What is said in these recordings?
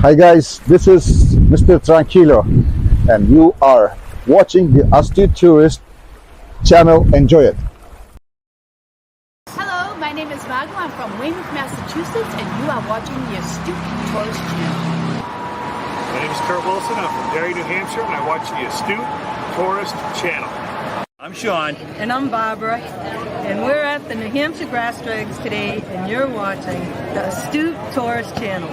Hi guys, this is Mr. Tranquilo, and you are watching the Astute Tourist channel. Enjoy it. Hello, my name is Margo. I'm from Weymouth, Massachusetts, and you are watching the Astute Tourist channel. My name is Kurt Wilson. I'm from Derry, New Hampshire, and I watch the Astute Tourist channel. I'm Sean. And I'm Barbara, and we're at the New Hampshire Grass Drags today, and you're watching the Astute Tourist channel.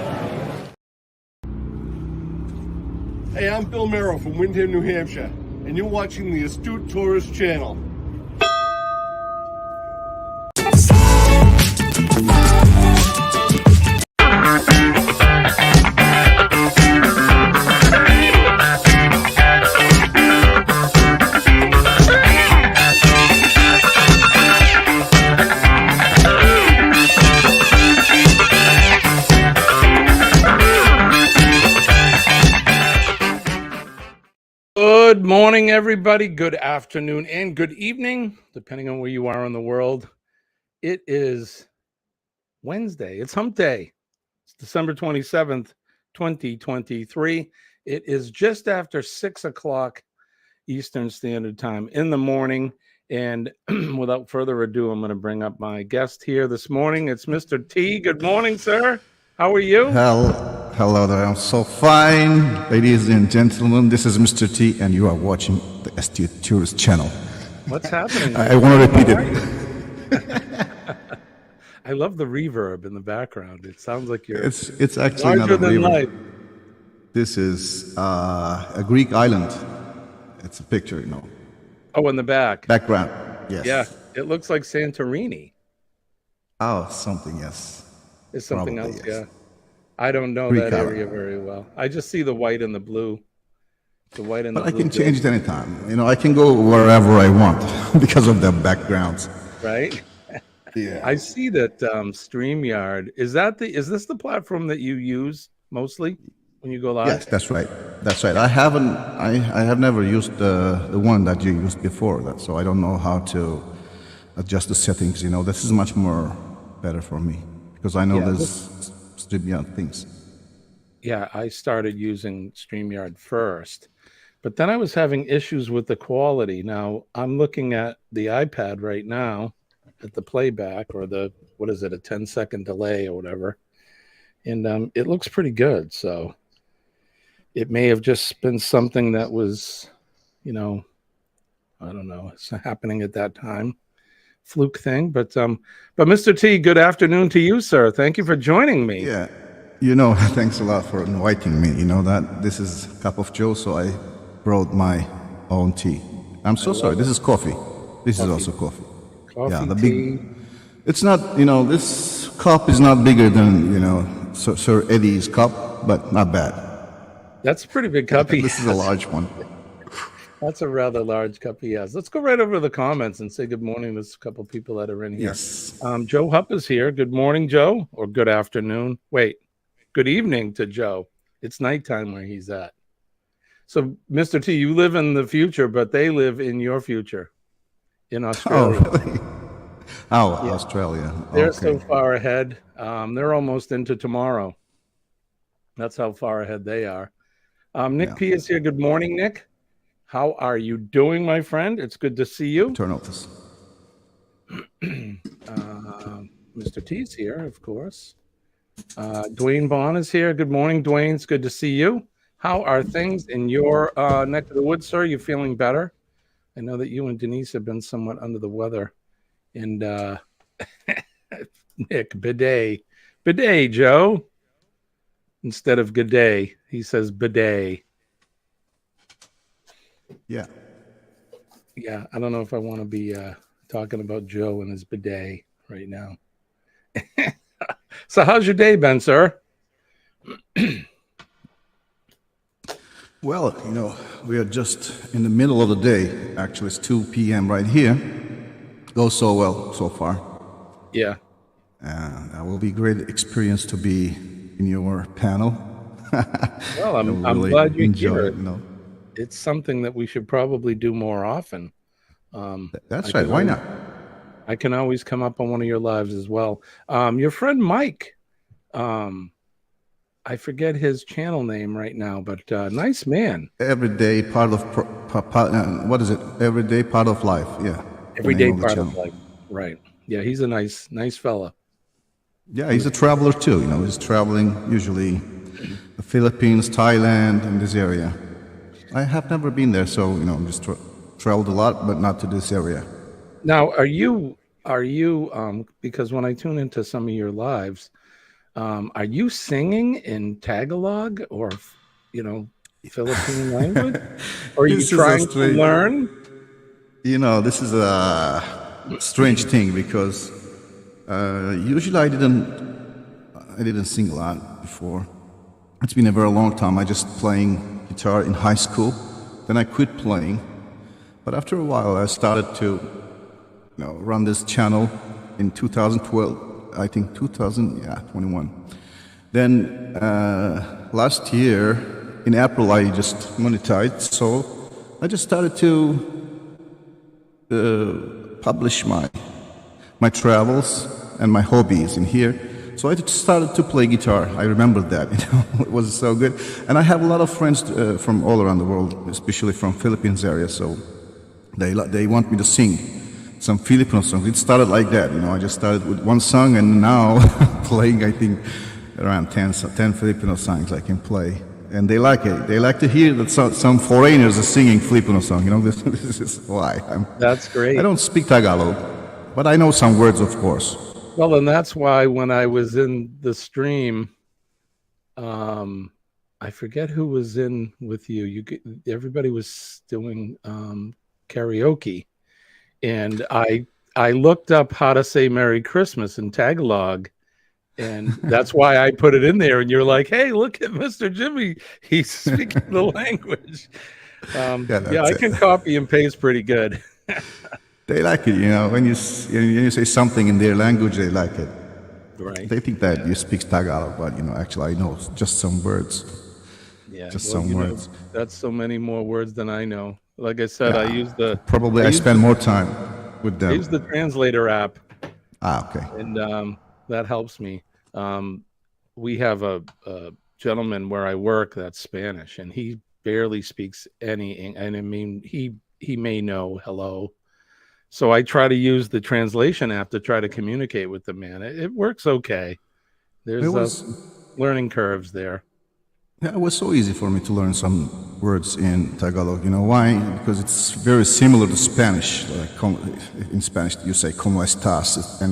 Hey, I'm Bill Merrill from Windham, New Hampshire, and you're watching the Astute Tourist channel. Good morning, everybody. Good afternoon and good evening, depending on where you are in the world. It is Wednesday. It's Hump Day. It's December 27th, 2023. It is just after 6 o'clock Eastern Standard Time in the morning. And without further ado, I'm going to bring up my guest here this morning. It's Mr. T. Good morning, sir. How are you? Hello there. I'm so fine. Ladies and gentlemen, this is Mr. T, and you are watching the Astute Tourist channel. What's happening? I want to repeat it. I love the reverb in the background. It sounds like you're It's actually not larger a than river. life. This is a Greek island. It's a picture, Oh, in the back. Background. Yes. Yeah, it looks like Santorini. Oh, something, yes. Is something Probably, else, yes. yeah. I don't know Greek that island. area very well. I just see the white and the blue. The white and But the I blue. can change it anytime. I can go wherever I want because of the backgrounds. Right? Yeah. I see that StreamYard. Is this the platform that you use mostly when you go live? Yes, that's right. That's right. I have never used the one that you used before, so I don't know how to adjust the settings. This is much more better for me because I know there's StreamYard things. Yeah, I started using StreamYard first, but then I was having issues with the quality. Now I'm looking at the iPad right now at the playback or a 10-second delay or whatever. And it looks pretty good. So it may have just been something that was, I don't know, it's happening at that time. Fluke thing. But Mr. T, good afternoon to you, sir. Thank you for joining me. Yeah. Thanks a lot for inviting me. That this is a cup of joe, so I brought my own tea. I'm so sorry. This is coffee. This is also coffee. Coffee, tea. It's not, this cup is not bigger than, Sir Eddie's cup, but not bad. That's a pretty big cup. This is a large one. That's a rather large cup he has. Let's go right over to the comments and say good morning. There's a couple people that are in here. Yes. Joe Hupp is here. Good morning, Joe, or good afternoon. Wait, good evening to Joe. It's nighttime where he's at. So, Mr. T, you live in the future, but they live in your future in Australia. Oh, really? Oh, yeah. Australia. They're okay. so far ahead. They're almost into tomorrow. That's how far ahead they are. Nick P is here. Good morning, Nick. How are you doing, my friend? It's good to see you. Turn off this. Mr. T's here, of course. Dwayne Bond is here. Good morning, Dwayne. It's good to see you. How are things in your neck of the woods, sir? You feeling better? I know that you and Denise have been somewhat under the weather. And Nick, bidet. Bidet, Joe. Instead of good day, he says bidet. Yeah. Yeah, I don't know if I want to be talking about Joe and his bidet right now. So how's your day been, sir? Well, we are just in the middle of the day. Actually, it's 2 p.m. right here. Goes so well so far. Yeah. That will be a great experience to be in your panel. Well, I'm really glad you enjoy here. it. It's something that we should probably do more often. That's right. Why not? I can always come up on one of your lives as well. Your friend Mike, I forget his channel name right now, but nice man. Everyday part of what is it? Everyday part of life. Yeah, the name Everyday of the part of channel. life. Right. Yeah, he's a nice fella. Yeah, he's a traveler too. You know, he's traveling usually the Philippines, Thailand, and this area. I have never been there, so you know, I'm just traveled a lot, but not to this area. Now, are you because when I tune into some of your lives, are you singing in Tagalog or Philippine language? Or are you This is a trying to strange, learn? you know, this is a strange thing because usually I didn't sing a lot before. It's been a very long time. I just playing guitar in high school. Then I quit playing. But after a while, I started to run this channel in 2012. I think 21. Then last year in April, I just monetized. So I just started to publish my travels and my hobbies in here. So I just started to play guitar. I remember that, it was so good. And I have a lot of friends from all around the world, especially from Philippines area. So they want me to sing some Filipino songs. It started like that, I just started with one song and now playing, I think, around 10 Filipino songs I can play. And they like it. They like to hear that some foreigners are singing Filipino song. This is why. That's great. I don't speak Tagalog, but I know some words, of course. Well, and that's why when I was in the stream, I forget who was in with you. Everybody was doing karaoke, and I looked up how to say Merry Christmas in Tagalog, and that's why I put it in there. And you're like, "Hey, look at Mr. Jimmy. He's speaking the language." I can copy and paste pretty good. They like it, when you say something in their language, they like it. Right. They think that you speak Tagalog, but actually I know just some words. Yeah, just some words. That's so many more words than I know. Like I said, I spend more time with them. I use the translator app. Okay. And that helps me. We have a gentleman where I work that's Spanish, and he barely speaks any. And I mean, he may know hello. So I try to use the translation app to try to communicate with the man. It works okay. There's learning curves there. Yeah, it was so easy for me to learn some words in Tagalog. You know why? Because it's very similar to Spanish. In Spanish, you say "Cómo estás?" and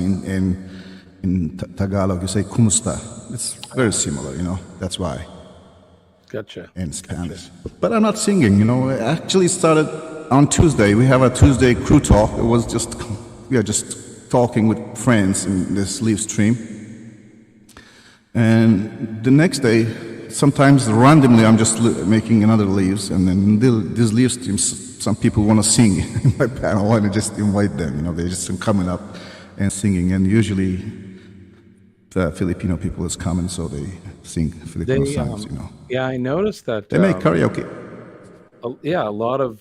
in Tagalog, you say "Kumusta?" It's very similar. That's why. Gotcha. In Spanish. But I'm not singing. I actually started on Tuesday. We have a Tuesday crew talk. It was we are just talking with friends in this live stream. And the next day, sometimes randomly, I'm just making another leaves, and then these live streams, some people want to sing in my panel. I want to just invite them. They're just coming up and singing, and usually the Filipino people is coming, so they sing Filipino songs. Yeah, I noticed that they make karaoke. Yeah, a lot of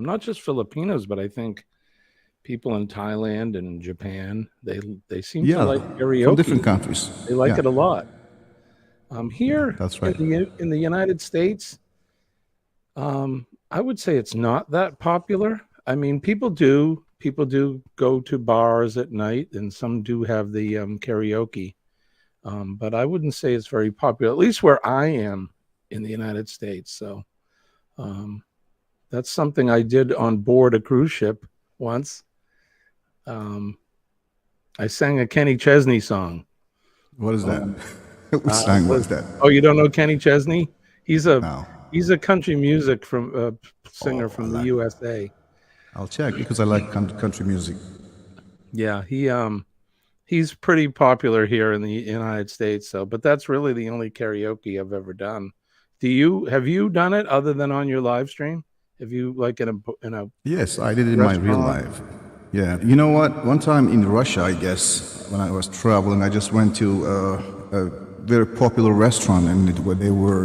not just Filipinos, but I think people in Thailand and Japan, they seem to like karaoke from different countries. They like it a lot. Here, that's right. In the United States, I would say it's not that popular. I mean, people do go to bars at night, and some do have the karaoke, but I wouldn't say it's very popular, at least where I am in the United States. So that's something I did on board a cruise ship once. I sang a Kenny Chesney song. What is that? Which song was that? Oh, you don't know Kenny Chesney? He's a country music singer from the USA. I'll check because I like country music. Yeah, he's pretty popular here in the United States. but that's really the only karaoke I've ever done. Have you done it other than on your live stream? Have you in a Yes, I did it in my real life. Yeah, you know what? One time in Russia, I guess, when I was traveling, I just went to a very popular restaurant, and where they were,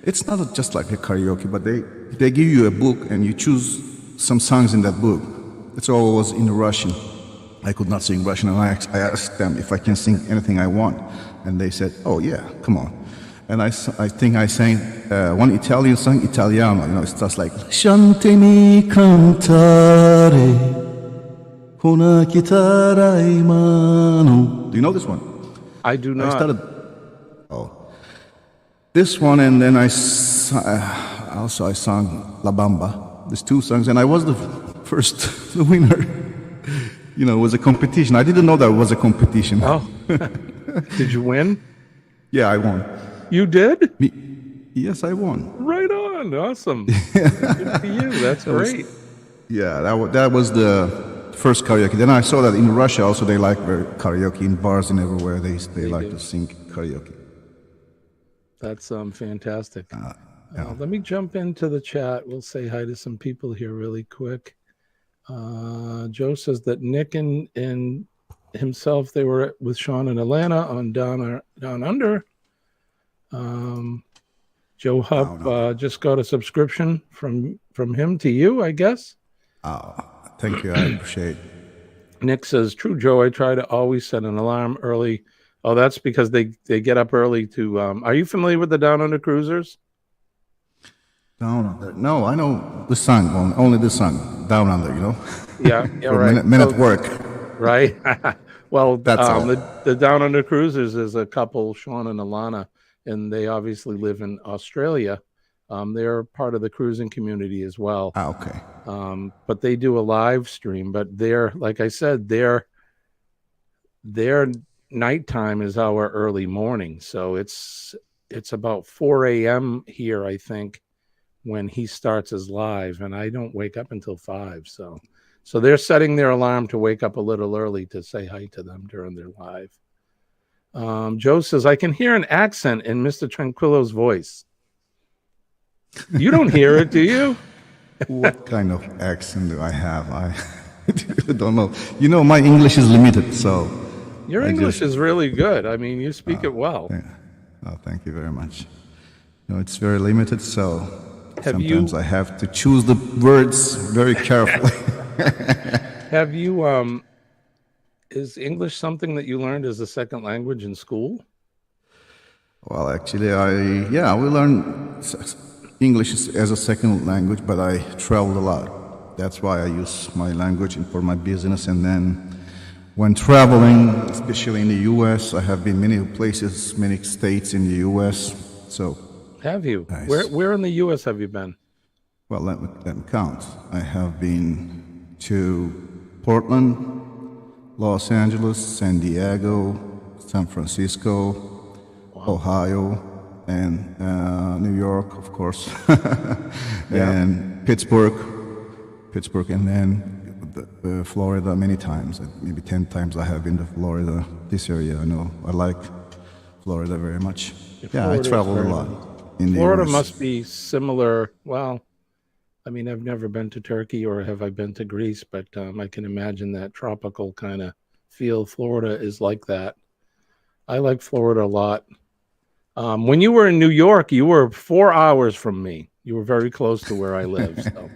it's not just like a karaoke, but they give you a book and you choose some songs in that book. It's all was in Russian. I could not sing Russian, and I asked them if I can sing anything I want, and they said, "Oh yeah, come on." And I think I sang one Italian song, Italiano. You know, it starts like Chantemi cantare con una chitarra in mano. Do you know this one? I do I not. started this one, and then I sang La Bamba. These two songs, and I was the first the winner. You know, it was a competition. I didn't know that it was a competition. Oh, did you win? Yeah, I won. You did? Yes, I won. Right on. Awesome. Good for you. That's great. Yeah, that was the first karaoke. Then I saw that in Russia also they like karaoke in bars and everywhere. They like to sing karaoke. That's fantastic. Let me jump into the chat. We'll say hi to some people here really quick. Joe says that Nick and himself, they were with Sean in Atlanta on Down Under. Joe Hump just got a subscription from him to you, I guess. Thank you. I appreciate it. Nick says, true, Joe. I try to always set an alarm early. Oh, that's because they get up early to. Are you familiar with the Down Under Cruisers? Down Under. No, I know the song, only the song, Down Under, you know? Yeah, right. Men at work. Right. Well, That's all. The Down Under Cruisers is a couple, Sean and Alana, and they obviously live in Australia. They're part of the cruising community as well. Okay. But they do a live stream, but they're, like I said, their nighttime is our early morning. So it's about 4 a.m. here, I think, when he starts his live, and I don't wake up until 5. So they're setting their alarm to wake up a little early to say hi to them during their live. Joe says, I can hear an accent in Mr. Tranquilo's voice. You don't hear it, do you? What kind of accent do I have? I don't know. You know, my English is limited, so... Your English is really good. I mean, you speak it well. Yeah. Oh, thank you very much. You know, it's very limited, so sometimes I have to choose the words very carefully. Have you, is English something that you learned as a second language in school? Well, actually, we learn English as a second language, but I traveled a lot. That's why I use my language for my business. And then when traveling, especially in the U.S., I have been many places, many states in the U.S. So, have you? Nice. Where in the U.S. have you been? Well, let me count. I have been to Portland, Los Angeles, San Diego, San Francisco, Ohio, and New York, of course, and Pittsburgh, and then Florida many times. Maybe 10 times I have been to Florida, this area. I know I like Florida very much. Yeah, I traveled a lot in the Florida US. must be similar. Well, I mean, I've never been to Turkey, or have I been to Greece, but I can imagine that tropical kind of feel. Florida is like that. I like Florida a lot. When you were in New York, you were 4 hours from me. You were very close to where I live. So.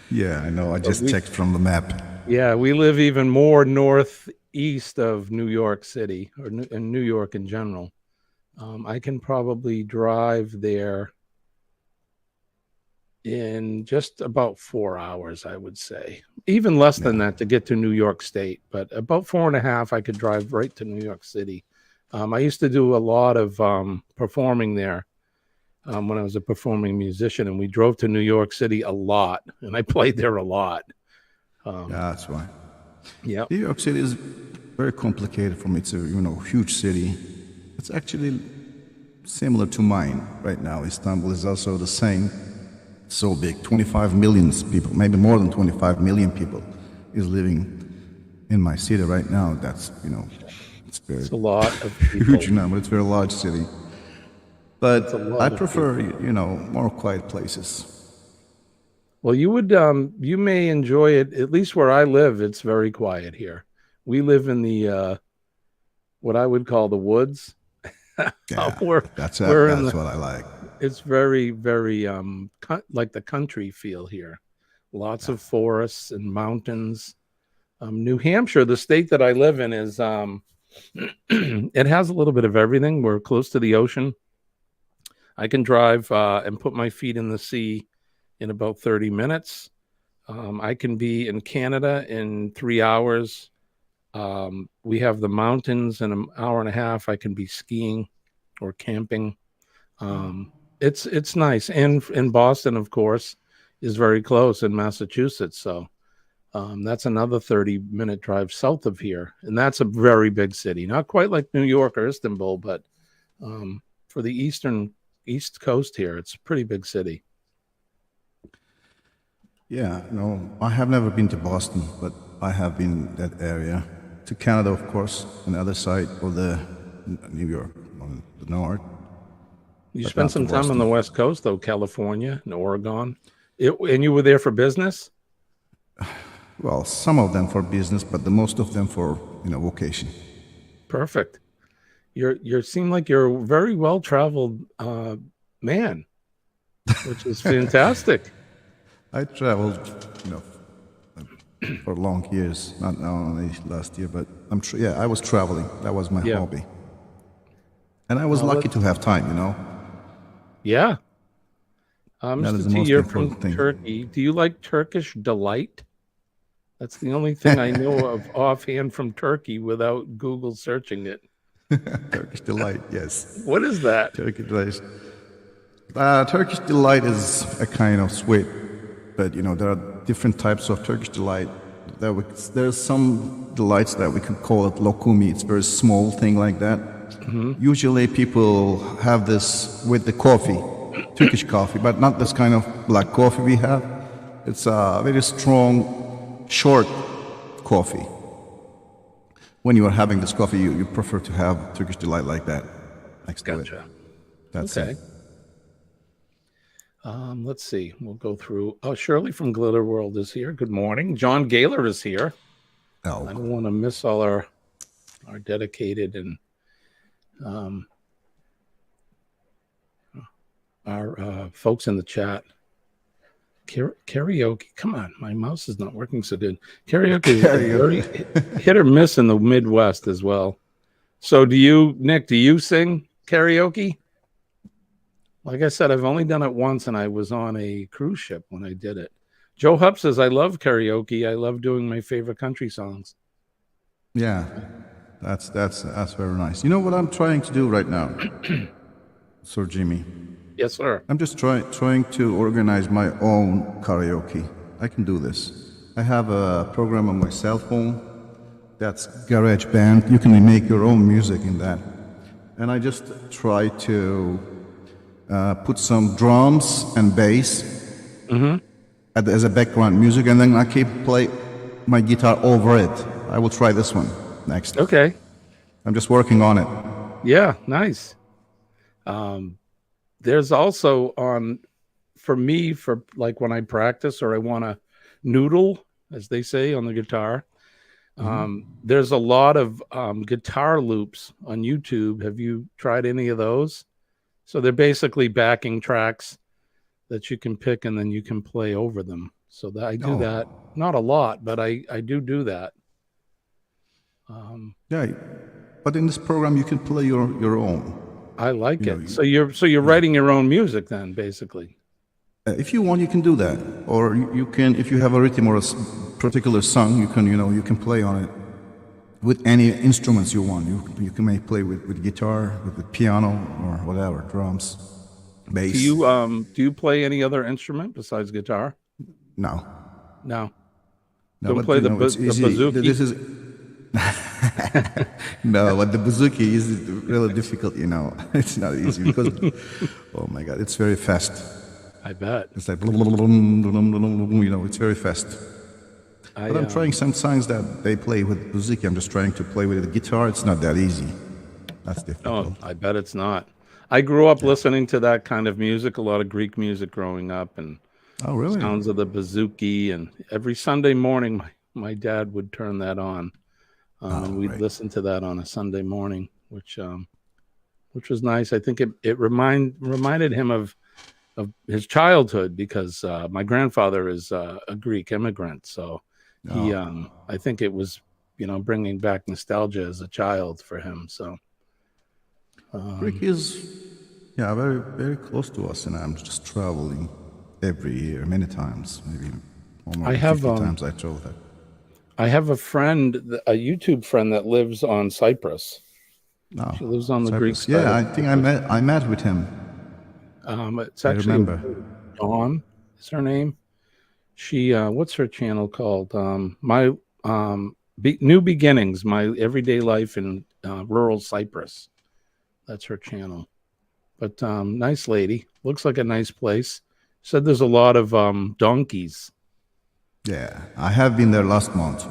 Yeah, I know. I just checked from the map. Yeah, we live even more northeast of New York City, or in New York in general. I can probably drive there in just about 4 hours, I would say. Even less than that to get to New York State, but about 4.5, I could drive right to New York City. I used to do a lot of performing there when I was a performing musician, and we drove to New York City a lot, and I played there a lot. Yeah, that's why. Yeah, New York City is very complicated for me. It's a huge city. It's actually similar to mine right now. Istanbul is also the same. So big, 25 million people, maybe more than 25 million people is living in my city right now. That's it's a lot of people. Huge number. It's a very large city. But I prefer, more quiet places. Well, you may enjoy it. At least where I live, it's very quiet here. We live in the what I would call the woods. Yeah, that's what I like. It's very, very like the country feel here. Lots of forests and mountains. New Hampshire, the state that I live in, is it has a little bit of everything. We're close to the ocean. I can drive and put my feet in the sea in about 30 minutes. I can be in Canada in 3 hours. We have the mountains in an hour and a half. I can be skiing or camping. It's nice. And in Boston, of course, is very close in Massachusetts. So that's another 30-minute drive south of here. And that's a very big city. Not quite like New York or Istanbul, but for the East Coast here, it's a pretty big city. Yeah, no, I have never been to Boston, but I have been that area. To Canada, of course, on the other side of the New York, on the north. You But spent not to some time on the Boston. West Coast, though, California and Oregon. And you were there for business? Well, some of them for business, but the most of them for vocation. Perfect. You seem like you're a very well traveled man, which is fantastic. I traveled, for long years, not only last year, but I was traveling. That was my Yeah. hobby, and I was lucky to have time. Yeah. That Mr. is the T, most you're from important thing. Turkey. Do you like Turkish delight? That's the only thing I know of offhand from Turkey without Google searching it. Turkish delight, yes. What is that? Turkish delight. Turkish delight is a kind of sweet, but there are different types of Turkish delight. There's some delights that we could call it lokumi. It's a very small thing like that. Usually people have this with the coffee, Turkish coffee, but not this kind of black coffee we have. It's a very strong, short coffee. When you are having this coffee, you prefer to have Turkish delight like that next to it. Gotcha. That's Okay. it. Let's see. We'll go through. Oh, Shirley from Glitter World is here. Good morning. John Gaylor is here. I Oh, don't want to miss all our dedicated and our folks in the chat. Karaoke. Come on, my mouse is not working so good. Karaoke is very hit or miss in the Midwest as well. So, Nick? Do you sing karaoke? Like I said, I've only done it once, and I was on a cruise ship when I did it. Joe Hupp says, I love karaoke. I love doing my favorite country songs. yeah. That's very nice. You know what I'm trying to do right now, Sir Jimmy? Yes, sir. I'm just trying to organize my own karaoke. I can do this. I have a program on my cell phone that's GarageBand. You can make your own music in that. And I just try to put some drums and bass as a background music, and then I keep play my guitar over it. I will try this one next. Okay. I'm just working on it. Yeah, nice. There's also for like when I practice or I want to noodle, as they say on the guitar, there's a lot of guitar loops on YouTube. Have you tried any of those? So they're basically backing tracks that you can pick and then you can play over them. So that I do that, not a lot, but I do that. Yeah, but in this program you can play your own. I like it. So you're writing your own music then, basically. If you want, you can do that, or you can, if you have a rhythm or a particular song, you can play on it with any instruments you want. You can may play with guitar, with the piano, or whatever, drums, bass. Do you play any other instrument besides guitar? No. No. No, Don't but, play the it's easy. bouzouki? This is no, but the bouzouki is really difficult. It's not easy because oh my God, it's very fast. I bet. It's like it's very fast. But I'm trying some songs that they play with bouzouki. I'm just trying to play with the guitar. It's not that easy. That's difficult. Oh, I bet it's not. I grew up listening to that kind of music, a lot of Greek music growing up, and Oh, really? sounds of the bouzouki. And every Sunday morning, my dad would turn that on, and we'd right. listen to that on a Sunday morning, which was nice. I think it reminded him of his childhood because my grandfather is a Greek immigrant, so he I think it was bringing back nostalgia as a child for him. So Greek is Yeah, very, very close to us, and I'm just traveling every year, many times, maybe more I than have 50 times I travel there. I have a friend, a YouTube friend that lives on Cyprus. No, She lives on the Greek Cyprus. side Yeah, of I think Cyprus. I met with him. It's I actually remember. Dawn is her name. She what's her channel called? My New Beginnings, my everyday life in rural Cyprus. That's her channel. But nice lady. Looks like a nice place. Said there's a lot of donkeys. Yeah, I have been there last month.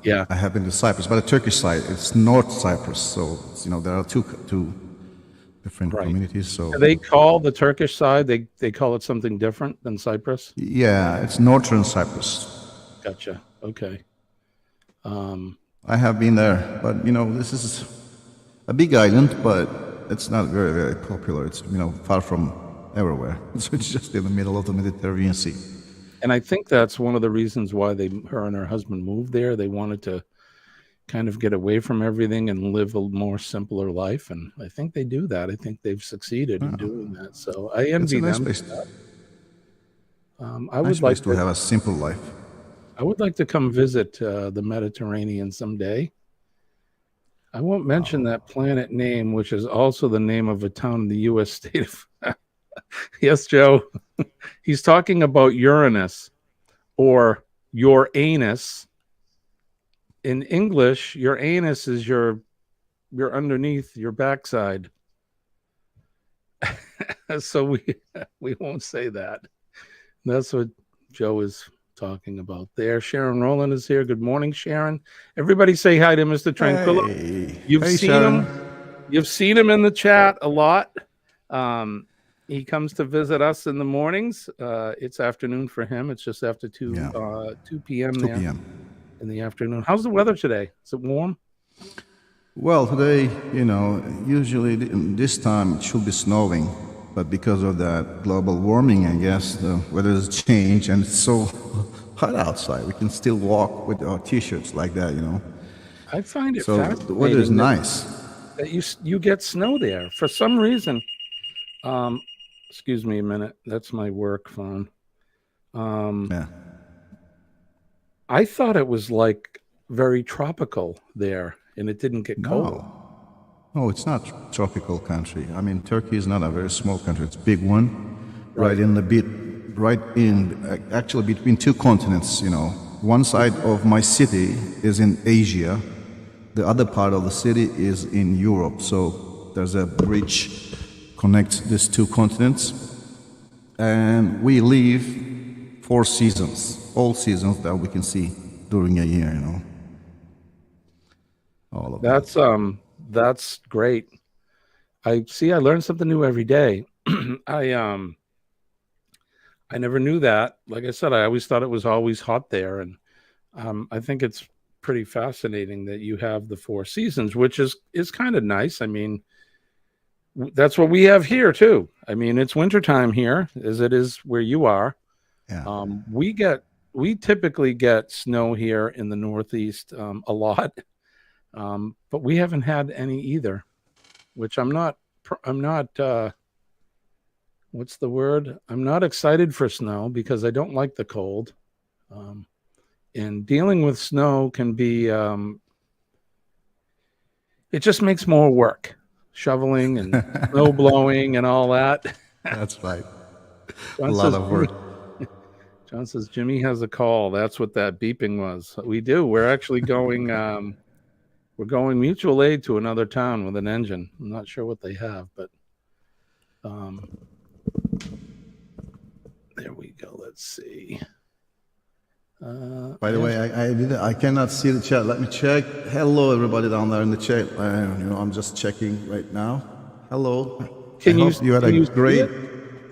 Yeah, I have been to Cyprus, but the Turkish side, it's North Cyprus, so it's, there are two different right. communities. So They call the Turkish side, they call it something different than Cyprus. yeah, it's Northern Cyprus. Gotcha. Okay. I have been there, but this is a big island, but it's not very, very popular. It's far from everywhere. So it's just in the middle of the Mediterranean Sea. And I think that's one of the reasons why her and her husband moved there. They wanted to kind of get away from everything and live a more simpler life. And I think they do that. I think they've succeeded in doing that. So I It's a envy nice them. place. I Nice would place like to have a simple life. I would like to come visit the Mediterranean someday. I won't mention that planet name, which is also the name of a town in the U.S. state of. Yes, Joe. He's talking about Uranus or your anus. In English, your anus is your underneath your backside. So we won't say that. That's what Joe is talking about there. Sharon Rowland is here. Good morning, Sharon. Everybody say hi to Mr. Tranquilo. Hey, You've hey, seen Sharon. him. You've seen him in the chat a lot. He comes to visit us in the mornings. It's afternoon for him. It's just after 2 p.m. 2 there p.m. in the afternoon. How's the weather today? Is it warm? Well, today, usually this time it should be snowing, but because of that global warming, I guess the weather has changed and it's so hot outside. We can still walk with our t-shirts like that, I find it So fascinating the weather is nice. that you get snow there for some reason. Excuse me a minute. That's my work phone. Yeah. I thought it was like very tropical there, and it didn't get cold. No, it's not tropical country. I mean, Turkey is not a very small country. It's a big one, right in actually between two continents. One side of my city is in Asia, the other part of the city is in Europe. So there's a bridge connects these two continents, and we live 4 seasons, all seasons that we can see during a year. All of that. That's great. I learn something new every day. I never knew that. Like I said, I always thought it was always hot there, and I think it's pretty fascinating that you have the 4 seasons, which is kind of nice. I mean, that's what we have here too. I mean, it's wintertime here as it is where you are. Yeah. We typically get snow here in the Northeast a lot, but we haven't had any either, which I'm not what's the word? I'm not excited for snow because I don't like the cold. And dealing with snow can be, it just makes more work, shoveling and snow blowing and all that. That's right. John A lot of work. John says Jimmy has a call. That's what that beeping was. We do. We're actually going. We're going mutual aid to another town with an engine. I'm not sure what they have, but there we go. Let's see. By the way, I cannot see the chat. Let me check. Hello, everybody down there in the chat. I'm just checking right now. Hello. I hope you had a great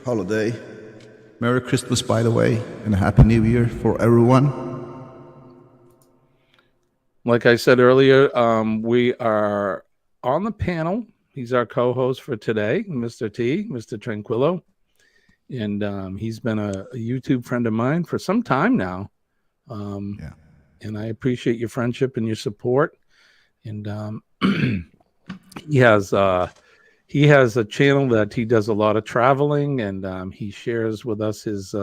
holiday. Merry Christmas, by the way, and a Happy New Year for everyone. Like I said earlier, we are on the panel. He's our co-host for today, Mr. T, Mr. Tranquilo. And he's been a YouTube friend of mine for some time now. And I appreciate your friendship and your support. And he has he has a channel that he does a lot of traveling, and he shares with us his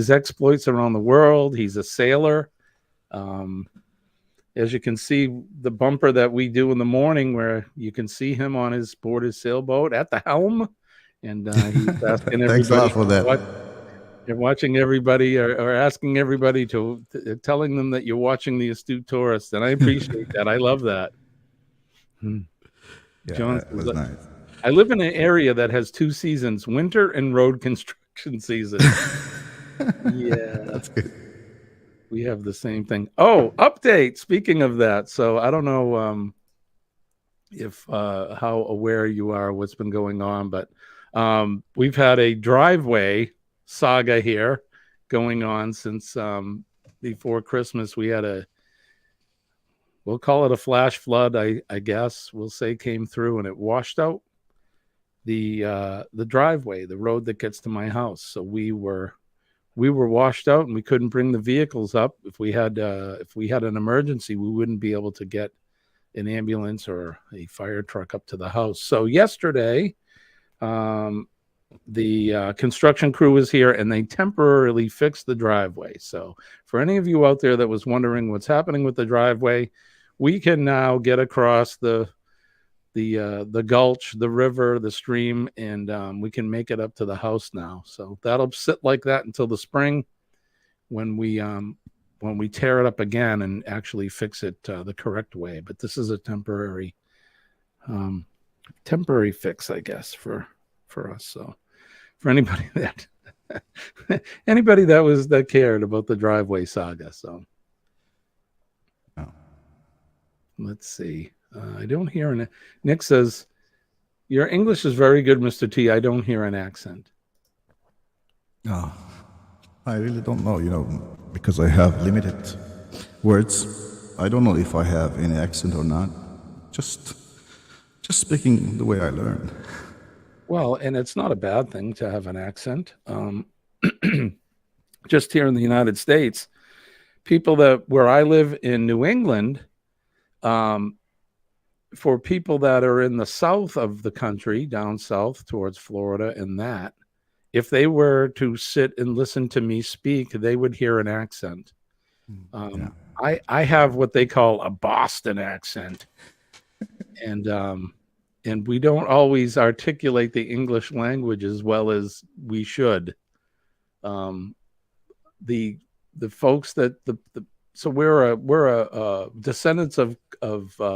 exploits around the world. He's a sailor. Um, as you can see, the bumper that we do in the morning, where you can see him on his board his sailboat at the helm, and he's asking Thanks a everybody lot for that. what you're watching, everybody, or asking everybody telling them that you're watching the Astute Tourist, and I appreciate that. I love that. Yeah, John that says, was nice. I live in an area that has 2 seasons, winter and road construction season. Yeah, That's good. we have the same thing. Oh, update. Speaking of that, so I don't know if how aware you are of what's been going on, but we've had a driveway saga here going on since before Christmas. We had we'll call it a flash flood, I guess we'll say, came through, and it washed out the driveway, the road that gets to my house. So we were washed out, and we couldn't bring the vehicles up. If we had an emergency, we wouldn't be able to get an ambulance or a fire truck up to the house. So yesterday, the construction crew was here, and they temporarily fixed the driveway. So for any of you out there that was wondering what's happening with the driveway, we can now get across the gulch, the river, the stream, and we can make it up to the house now. So that'll sit like that until the spring, when we tear it up again and actually fix it the correct way. But this is a temporary fix, I guess, for us. So for anybody that that cared about the driveway saga. So let's see. I don't hear an. Nick says, "Your English is very good, Mr. T. I don't hear an accent." Oh, I really don't know, because I have limited words. I don't know if I have any accent or not. Just speaking the way I learned. Well, and it's not a bad thing to have an accent. Just here in the United States, people where I live in New England, for people that are in the south of the country, down south towards Florida and that, if they were to sit and listen to me speak, they would hear an accent. Yeah. I have what they call a Boston accent. And we don't always articulate the English language as well as we should. The folks so we're descendants of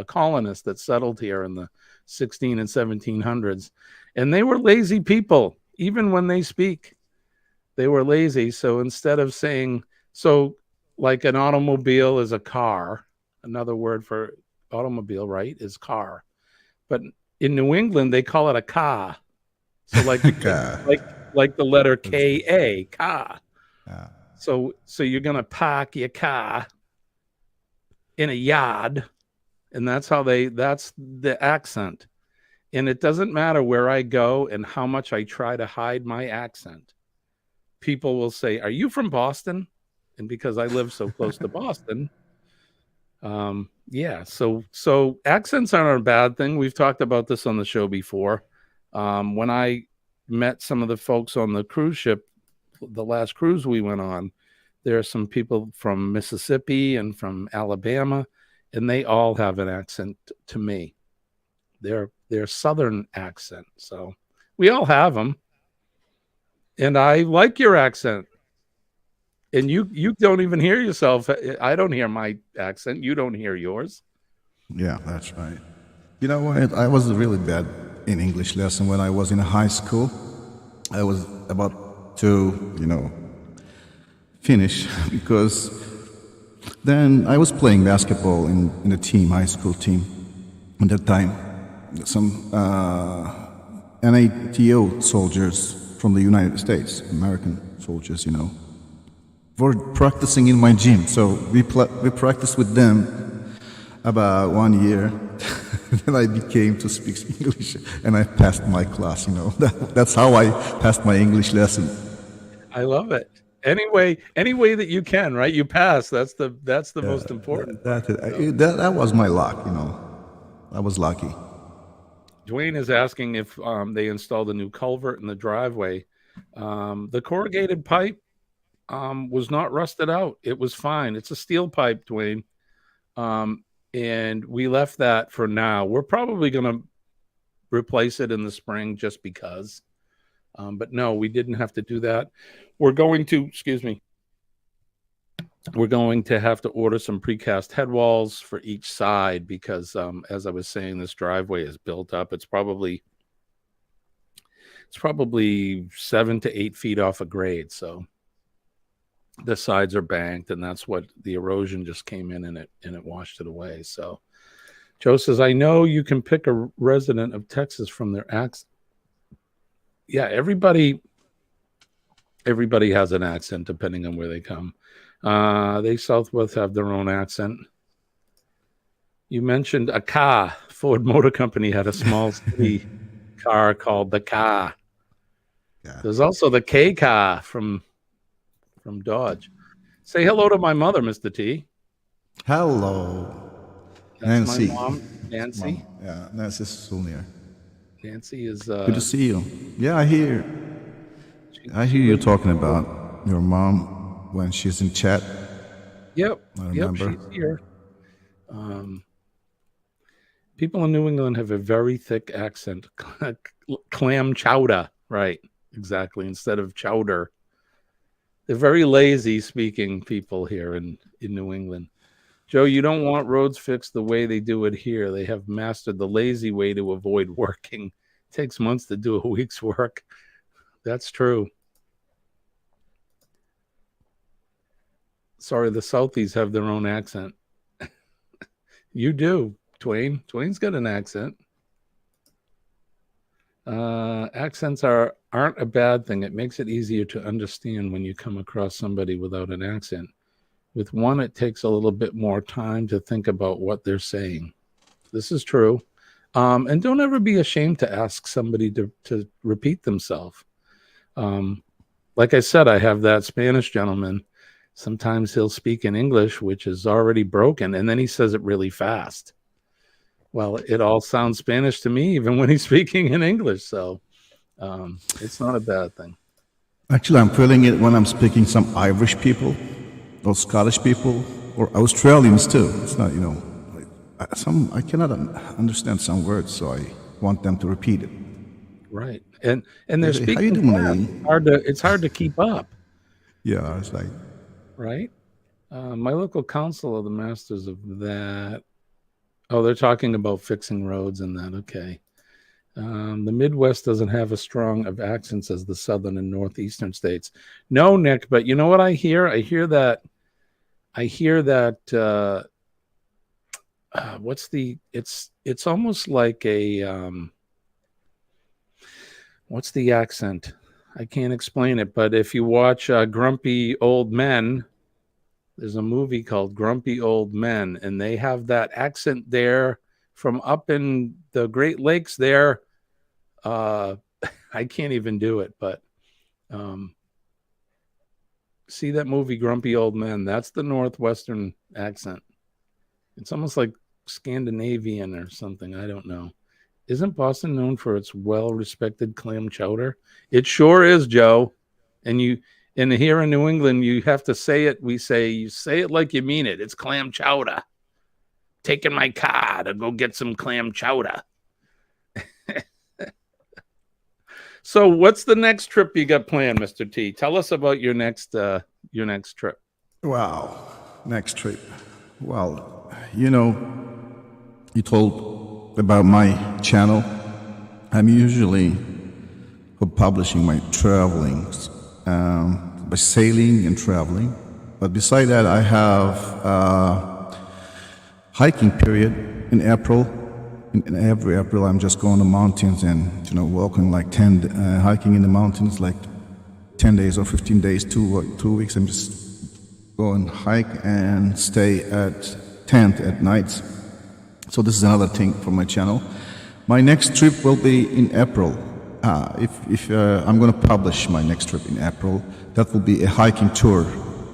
colonists that settled here in the 16 and 1700s, and they were lazy people. Even when they speak, they were lazy. So instead of saying, like an automobile is a car, another word for automobile, right, is car. But in New England, they call it a car. So like the letter K-A, car. Yeah. So you're going to park your car in a yard, and that's the accent. And it doesn't matter where I go and how much I try to hide my accent. People will say, "Are you from Boston?" And because I live so close to Boston, yeah. So accents aren't a bad thing. We've talked about this on the show before. When I met some of the folks on the cruise ship, the last cruise we went on, there are some people from Mississippi and from Alabama, and they all have an accent to me. They're Southern accent. So we all have them. And I like your accent. And you don't even hear yourself. I don't hear my accent. You don't hear yours. Yeah, that's right. You know what? I was really bad in English lesson when I was in high school. I was about to, finish because then I was playing basketball in a team, high school team. At that time, some NATO soldiers from the United States, American soldiers, were practicing in my gym. So we practiced with them about 1 year. Then I became to speak English, and I passed my class. That's how I passed my English lesson. I love it. Any way that you can, right? You pass. That's the most important. That was my luck. I was lucky. Dwayne is asking if they installed a new culvert in the driveway. The corrugated pipe was not rusted out. It was fine. It's a steel pipe, Dwayne. And we left that for now. We're probably going to replace it in the spring just because. But no, we didn't have to do that. We're going to, we're going to have to order some precast head walls for each side because, as I was saying, this driveway is built up. It's probably 7 to 8 feet off a grade. So the sides are banked, and that's what the erosion just came in and it washed it away. So Joe says, I know you can pick a resident of Texas from their accent. Yeah, everybody has an accent depending on where they come. They Southwest have their own accent. You mentioned a car. Ford Motor Company had a small city car called the car. Yeah. There's also the K car from Dodge. Say hello to my mother, Mr. T. Hello. That's Nancy. my mom, Nancy. Mom. Yeah, Nancy's still here. Nancy is good to see you. Yeah, I hear you talking about your mom when she's in chat. Yep. I remember. Yep, she's here. People in New England have a very thick accent. Clam chowder. Right. Exactly. Instead of chowder. They're very lazy speaking people here in New England. Joe, you don't want roads fixed the way they do it here. They have mastered the lazy way to avoid working. It takes months to do a week's work. That's true. Sorry, the Southies have their own accent. You do, Dwayne. Dwayne's got an accent. Accents aren't a bad thing. It makes it easier to understand when you come across somebody without an accent. With one, it takes a little bit more time to think about what they're saying. This is true. And don't ever be ashamed to ask somebody to repeat themselves. Like I said, I have that Spanish gentleman. Sometimes he'll speak in English, which is already broken, and then he says it really fast. Well, it all sounds Spanish to me, even when he's speaking in English. So it's not a bad thing. Actually, I'm feeling it when I'm speaking some Irish people, or Scottish people, or Australians too. It's not, I cannot understand some words, so I want them to repeat it. Right, and they're speaking. How you doing, it's hard to keep up. Yeah, it's like right. My local council of the masters of that. Oh, they're talking about fixing roads and that. Okay. The Midwest doesn't have as strong of accents as the southern and northeastern states. No, Nick, but you know what I hear? I hear that. It's almost like a what's the accent? I can't explain it, but if you watch Grumpy Old Men, there's a movie called Grumpy Old Men, and they have that accent there from up in the Great Lakes there. I can't even do it, but see that movie Grumpy Old Men? That's the Northwestern accent. It's almost like Scandinavian or something. I don't know. Isn't Boston known for its well-respected clam chowder? It sure is, Joe. And here in New England, you have to say it. You say it like you mean it. It's clam chowder. Taking my car to go get some clam chowder. So what's the next trip you got planned, Mr. T? Tell us about your next trip. Wow. Next trip. Well, you told about my channel. I'm usually publishing my travelings by sailing and traveling. But beside that, I have a hiking period in April. In every April, I'm just going to mountains and walking like hiking in the mountains like 10 days or 15 days, 2 weeks. I'm just going hike and stay at tent at nights. So this is another thing for my channel. My next trip will be in April. If I'm going to publish my next trip in April, that will be a hiking tour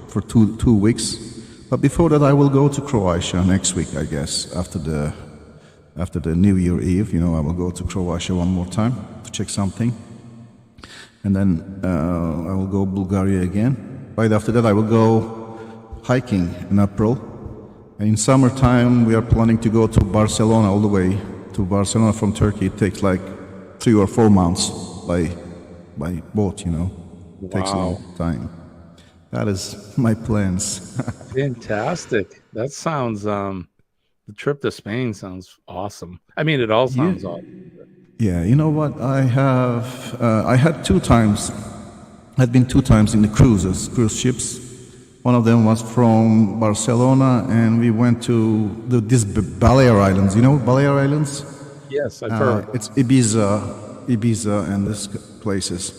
for two weeks. But before that, I will go to Croatia next week, I guess, after the after the New Year Eve, I will go to Croatia one more time to check something, and then I will go Bulgaria again. Right after that, I will go hiking in April. And in summertime, we are planning to go to Barcelona all the way to Barcelona from Turkey. It takes like 3 or 4 months by boat. It takes a long time. That is my plans. Fantastic. That sounds the trip to Spain sounds awesome. I mean, it all sounds awesome. Yeah, you know what? I had 2 times. I'd been 2 times in the cruise ships. One of them was from Barcelona, and we went to these Balear Islands. You know Balear Islands? Yes, I've heard. It's Ibiza, and these places.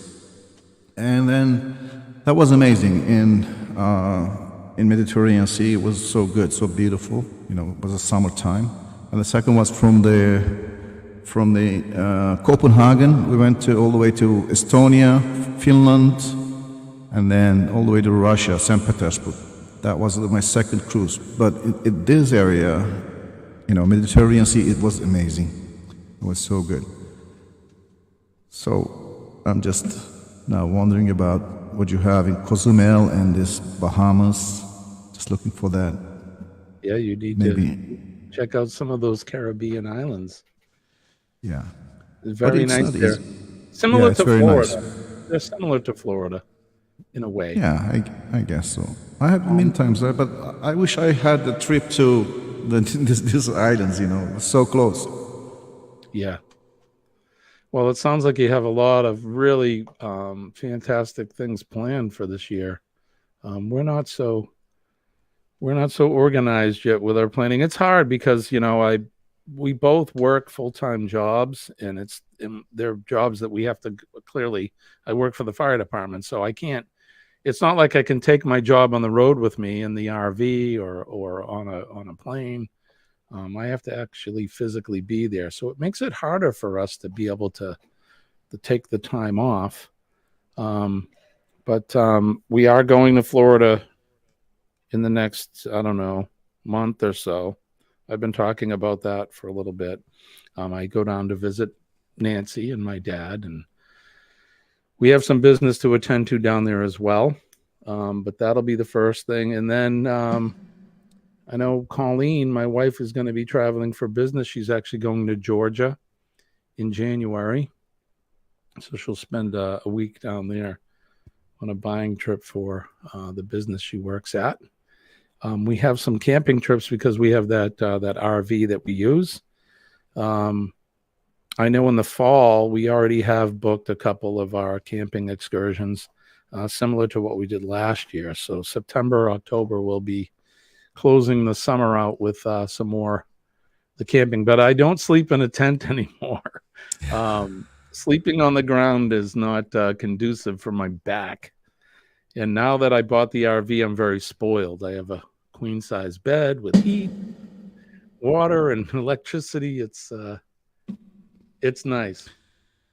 And then that was amazing. In Mediterranean Sea, it was so good, so beautiful. It was a summertime. And the second was from the Copenhagen. We went all the way to Estonia, Finland, and then all the way to Russia, St. Petersburg. That was my second cruise. But in this area, Mediterranean Sea, it was amazing. It was so good. So I'm just now wondering about what you have in Cozumel and this Bahamas. Just looking for that. Yeah, you need to check out some of those Caribbean islands. Yeah. It's very nice there. Similar to Florida. Nice. They're similar to Florida in a way. Yeah, I guess so. I have been many times there, but I wish I had the trip to these islands, so close. Yeah. Well, it sounds like you have a lot of really fantastic things planned for this year. We're not so organized yet with our planning. It's hard because we both work full-time jobs, and they're jobs that we have to clearly. I work for the fire department, so I can't. It's not like I can take my job on the road with me in the RV or on a plane. I have to actually physically be there, so it makes it harder for us to be able to take the time off. But we are going to Florida in the next, I don't know, month or so. I've been talking about that for a little bit. I go down to visit Nancy and my dad, and we have some business to attend to down there as well. But that'll be the first thing. And then I know Colleen, my wife, is going to be traveling for business. She's actually going to Georgia in January. So she'll spend a week down there on a buying trip for the business she works at. We have some camping trips because we have that RV that we use. I know in the fall, we already have booked a couple of our camping excursions, similar to what we did last year. So September, October, we'll be closing the summer out with some more the camping. But I don't sleep in a tent anymore. Sleeping on the ground is not conducive for my back. And now that I bought the RV, I'm very spoiled. I have a queen size bed with heat, water, and electricity. It's nice.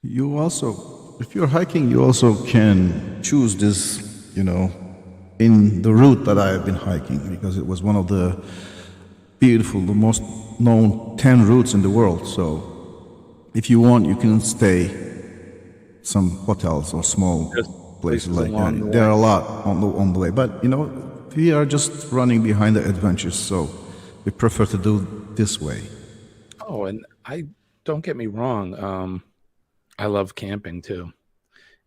You also, if you're hiking, you also can choose this, in the route that I've been hiking, because it was one of the most known 10 routes in the world. So if you want, you can stay some hotels or small places like that. There are a lot on the way, but we are just running behind the adventures, so we prefer to do this way. Oh, and don't get me wrong, I love camping too.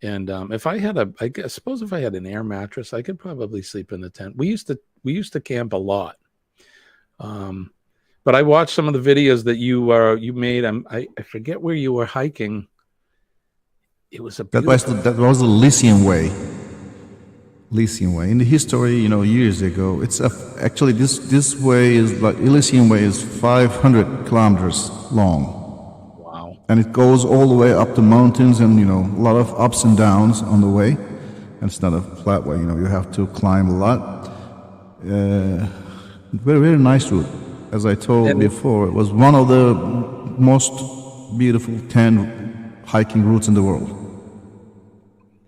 And if I had I suppose if I had an air mattress, I could probably sleep in the tent. We used to camp a lot. But I watched some of the videos that you made. I forget where you were hiking. It was that was the Lycian Way. Lycian Way. In the history, years ago, it's actually this way is like Elysian Way is 500 kilometers long. Wow! And it goes all the way up the mountains, and a lot of ups and downs on the way. And it's not a flat way. You have to climb a lot. Very, very nice route. As I told before, it was one of the most beautiful 10 hiking routes in the world.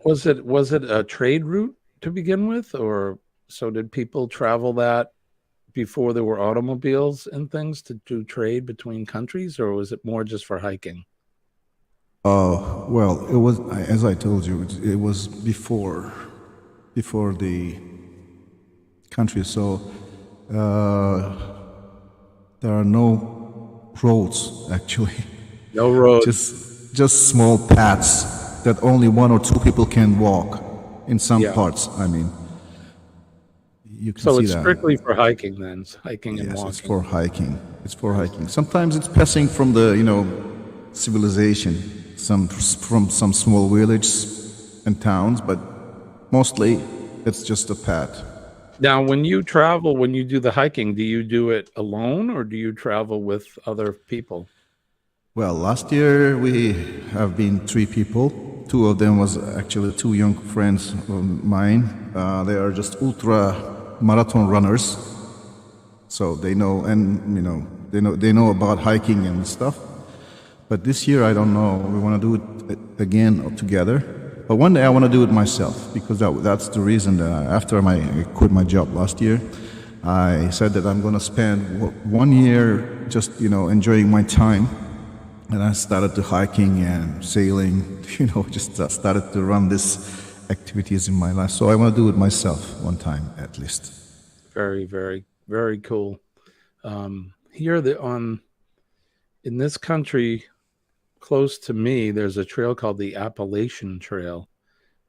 Was it a trade route to begin with, or so did people travel that before there were automobiles and things to do trade between countries, or was it more just for hiking? Well, it was, as I told you, it was before the country. So there are no roads actually. No roads. Just small paths that only one or two people can walk in some Yeah. parts. I mean, you can So see it's that. strictly for hiking then, it's hiking and Yes, walking. it's for hiking. It's for hiking. Sometimes it's passing from the civilization, from some small villages and towns, but mostly it's just a path. Now, when you travel, when you do the hiking, do you do it alone or do you travel with other people? Well, last year we have been 3 people. 2 of them was actually 2 young friends of mine. They are just ultra marathon runners, so they know, and they know about hiking and stuff. But this year I don't know. We want to do it again together. But one day I want to do it myself, because that's the reason that after I quit my job last year, I said that I'm going to spend 1 year just enjoying my time. And I started to hiking and sailing, just started to run these activities in my life. So I want to do it myself one time at least. Very, very, very cool. Here in this country, close to me, there's a trail called the Appalachian Trail,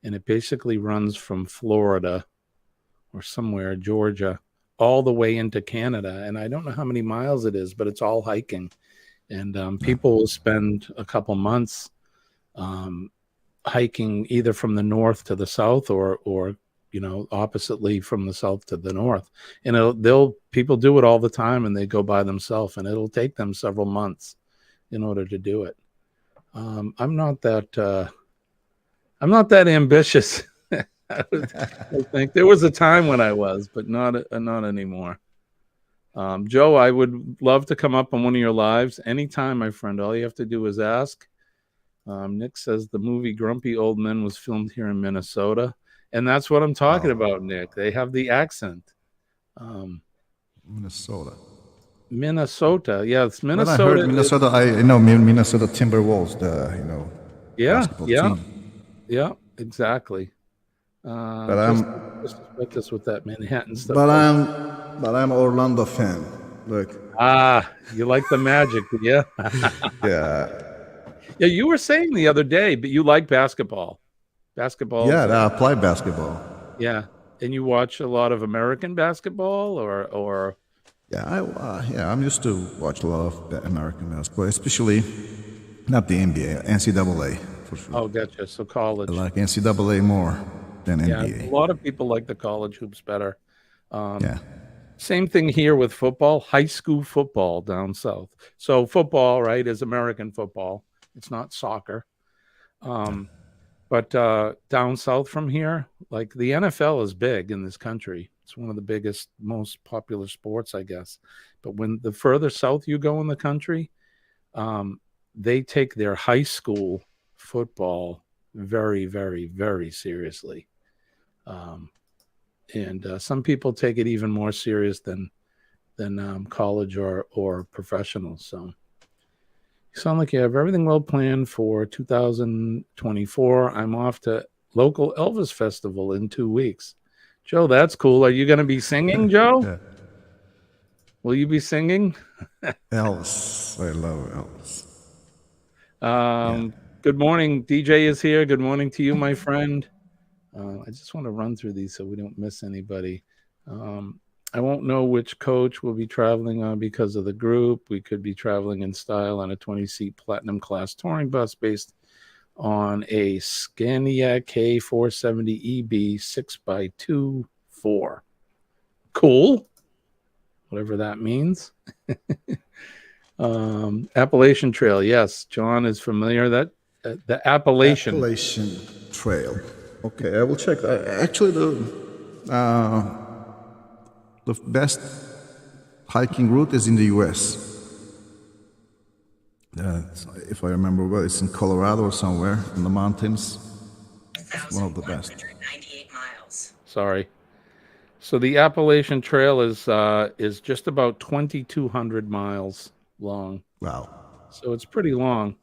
and it basically runs from Florida or somewhere, Georgia, all the way into Canada. And I don't know how many miles it is, but it's all hiking. And people will spend a couple months hiking either from the north to the south or oppositely from the south to the north. And people do it all the time, and they go by themselves, and it'll take them several months in order to do it. I'm not that ambitious. I think there was a time when I was, but not anymore. Joe, I would love to come up on one of your lives anytime, my friend. All you have to do is ask. Nick says the movie Grumpy Old Men was filmed here in Minnesota. And that's what I'm talking about, Nick. They have the accent. Minnesota. Yeah, it's Minnesota. When I heard Minnesota, I know Minnesota Timberwolves, basketball team. Yeah, exactly. But I'm just with us with that Manhattan stuff. But I'm Orlando fan. Look. You like the Magic, yeah? Yeah. Yeah, you were saying the other day, but you like basketball. Basketball. Yeah, I play basketball. Yeah, and you watch a lot of American basketball, or. Yeah, I'm used to watch a lot of American basketball, especially not the NBA, NCAA for sure. Oh, gotcha. So college. I like NCAA more than NBA. Yeah, a lot of people like the college hoops better. Yeah. Same thing here with football, high school football down south. So football, right, is American football. It's not soccer. But down south from here, like the NFL is big in this country. It's one of the biggest, most popular sports, I guess. But when the further south you go in the country, they take their high school football very, very, very seriously. And some people take it even more serious than college or professional. So you sound like you have everything well planned for 2024. I'm off to local Elvis festival in 2 weeks. Joe, that's cool. Are you going to be singing, Joe? Yeah. Will you be singing? Elvis. I love Elvis. Good morning. DJ is here. Good morning to you, my friend. I just want to run through these so we don't miss anybody. I won't know which coach we'll be traveling on because of the group. We could be traveling in style on a 20-seat platinum class touring bus based on a Scania K470 EB 6x24. Cool. Whatever that means. Appalachian Trail. Yes, John is familiar. The Appalachian Trail. Okay, I will check. Actually, the best hiking route is in the U.S. If I remember well, it's in Colorado or somewhere in the mountains. It's one of the best. 1,198 miles. Sorry. So the Appalachian Trail is just about 2,200 miles long. Wow. So it's pretty long.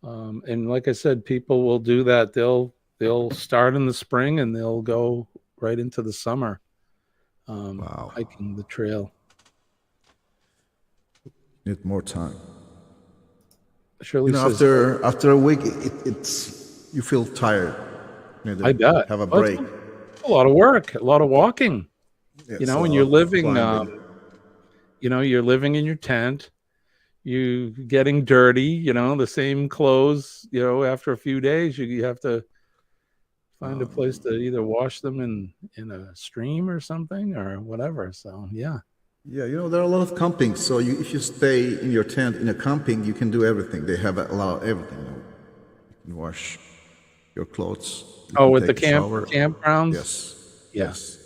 And like I said, people will do that. They'll start in the spring and they'll go right into the summer, Wow. hiking the trail. Need more time. Shirley says, After a week, it's you feel tired. You need I to bet. have a Well, it's break. a lot of work, a lot of walking, Yes, a and lot you're of living, climbing. you're living in your tent, you getting dirty, the same clothes, after a few days, you have to find a place to either wash them in a stream or something or whatever. So, yeah. Yeah, there are a lot of camping. So if you stay in your tent in a camping, you can do everything. They have allow everything. You can wash your clothes. You Oh, can with the take a shower. campgrounds? Yes, Yeah. yes.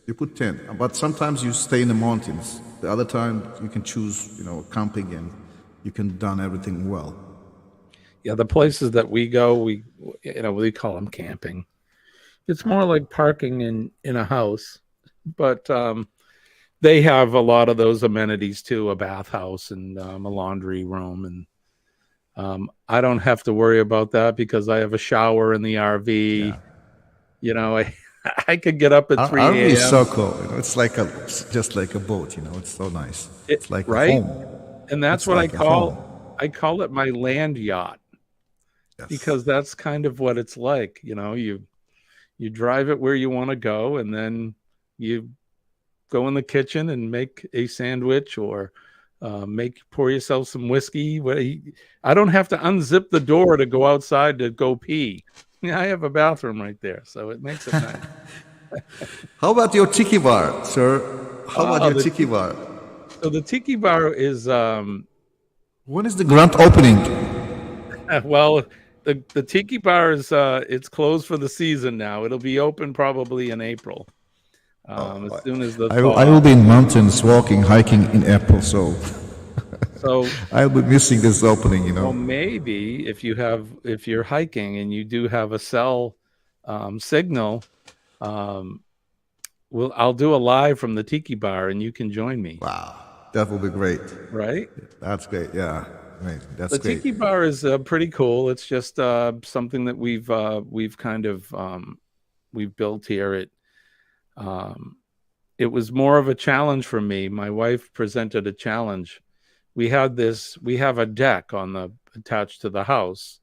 You put tent, but sometimes you stay in the mountains. The other time you can choose, camping, and you can done everything well. Yeah, the places that we go, we call them camping. It's more like parking in a house, but they have a lot of those amenities too, a bathhouse and a laundry room, and I don't have to worry about that because I have a shower in the RV. Yeah. I I could get up at RV 3 is so a.m. cool. It's just like a boat. It's so nice. It's like a Right, home. and that's It's what like a home. I call it my land yacht Yes. because that's kind of what it's like. You drive it where you want to go, and then you go in the kitchen and make a sandwich or pour yourself some whiskey. I don't have to unzip the door to go outside to go pee. Yeah, I have a bathroom right there, so it makes it nice. How about your tiki bar, sir? How about Oh, your tiki bar? so the tiki bar is When is the grand opening? well, the tiki bar is it's closed for the season now. It'll be open probably in April. As soon as the I will thaw. be in mountains walking, hiking in April, so So I'll be missing this opening. well, maybe if you're hiking and you do have a cell signal, um, I'll do a live from the tiki bar and you can join me. Wow, that will be great. Right? That's great. Yeah, right. That's The great. tiki bar is pretty cool. It's just something that we've kind of we've built here. Um, it was more of a challenge for me. My wife presented a challenge. We have a deck attached to the house.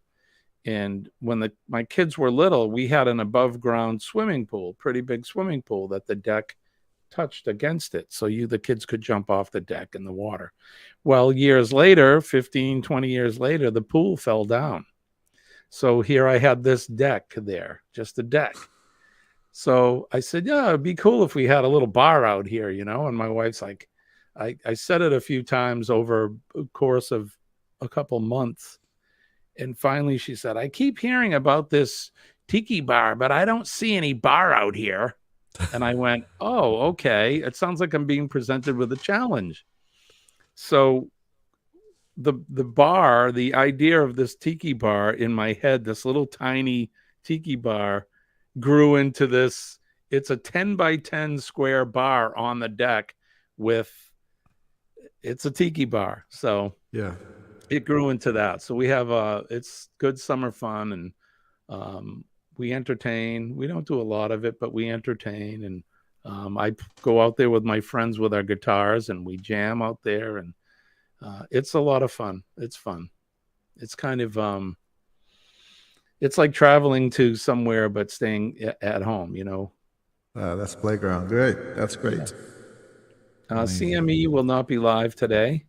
And when my kids were little, we had an above ground swimming pool, pretty big swimming pool that the deck touched against it. So the kids could jump off the deck in the water. Well, years later, 15, 20 years later, the pool fell down. So here I had this deck there, just a deck. So I said, yeah, it'd be cool if we had a little bar out here, And my wife's like, I said it a few times over a course of a couple months. And finally she said, I keep hearing about this tiki bar, but I don't see any bar out here. And I went, oh, okay. It sounds like I'm being presented with a challenge. So the bar, the idea of this tiki bar in my head, this little tiny tiki bar grew into this. It's a 10 by 10 square bar on the deck it's a tiki bar. So Yeah. it grew into that. So we have it's good summer fun, and we entertain. We don't do a lot of it, but we entertain. And I go out there with my friends with our guitars, and we jam out there, and it's a lot of fun. It's fun. It's kind of it's like traveling to somewhere but staying at home. That's playground. Great. That's great. CME will not be live today.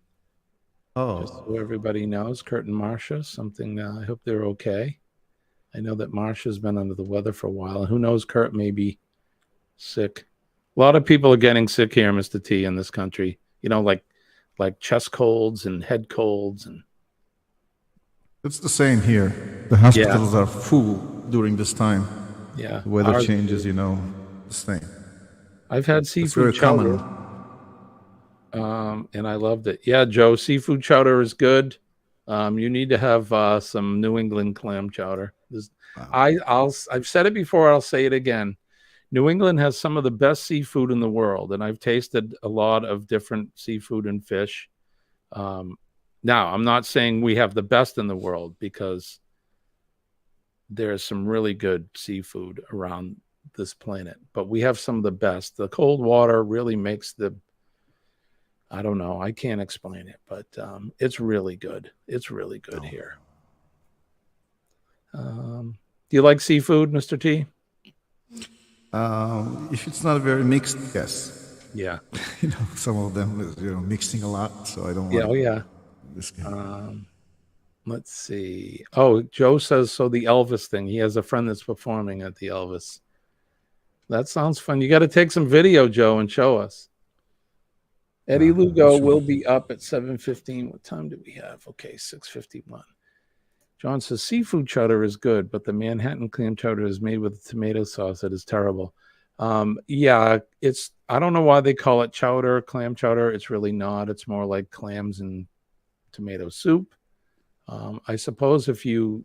Just Oh, so everybody knows, Kurt and Marcia, something, I hope they're okay. I know that Marcia's been under the weather for a while. And who knows, Kurt may be sick. A lot of people are getting sick here, Mr. T, in this country. Like chest colds and head colds. And it's the same here. The hospitals are full during this time. yeah, The weather ours- changes, the same. I've had It's seafood very chowder, common. and I loved it. Yeah, Joe, seafood chowder is good. You need to have some New England clam chowder. I've said it before. I'll say it again. New England has some of the best seafood in the world, and I've tasted a lot of different seafood and fish. Now, I'm not saying we have the best in the world, because there's some really good seafood around this planet, but we have some of the best. The cold water really makes I don't know, I can't explain it, but it's really good. It's really good here. Do you like seafood, Mr. T? If it's not very mixed, yes. Yeah. Some of them is mixing a lot, so I don't Yeah. want. Oh, yeah. This kind. Let's see. Oh, Joe says, so the Elvis thing. He has a friend that's performing at the Elvis. That sounds fun. You got to take some video, Joe, and show us. Eddie Lugo will be up at 7:15. What time do we have? Okay, 6:51. John says, seafood chowder is good, but the Manhattan clam chowder is made with tomato sauce. It is terrible. Yeah, I don't know why they call it chowder, clam chowder. It's really not. It's more like clams and tomato soup. I suppose if you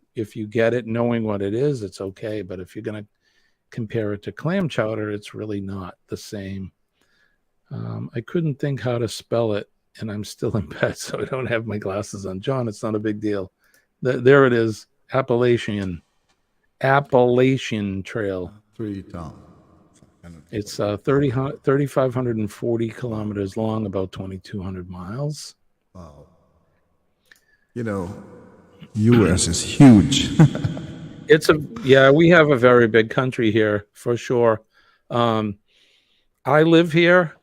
get it knowing what it is, it's okay. But if you're going to compare it to clam chowder, it's really not the same. I couldn't think how to spell it, and I'm still in bed, so I don't have my glasses on. John, it's not a big deal. There it is. Appalachian Trail. 3 down. It's 3,540 kilometers long, about 2,200 miles. Wow. U.S. is huge. We have a very big country here for sure. I live here,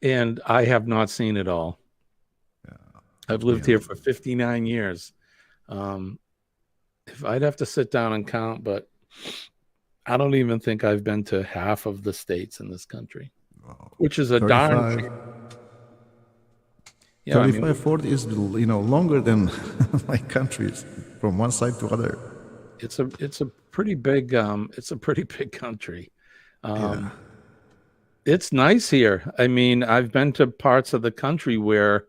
and I have not seen it all. I've lived here for 59 years. If I'd have to sit down and count, but I don't even think I've been to half of the states in this country, which is a darn. 35, 40 is longer than my countries from one side to other. It's a pretty big country. It's nice here. I mean, I've been to parts of the country where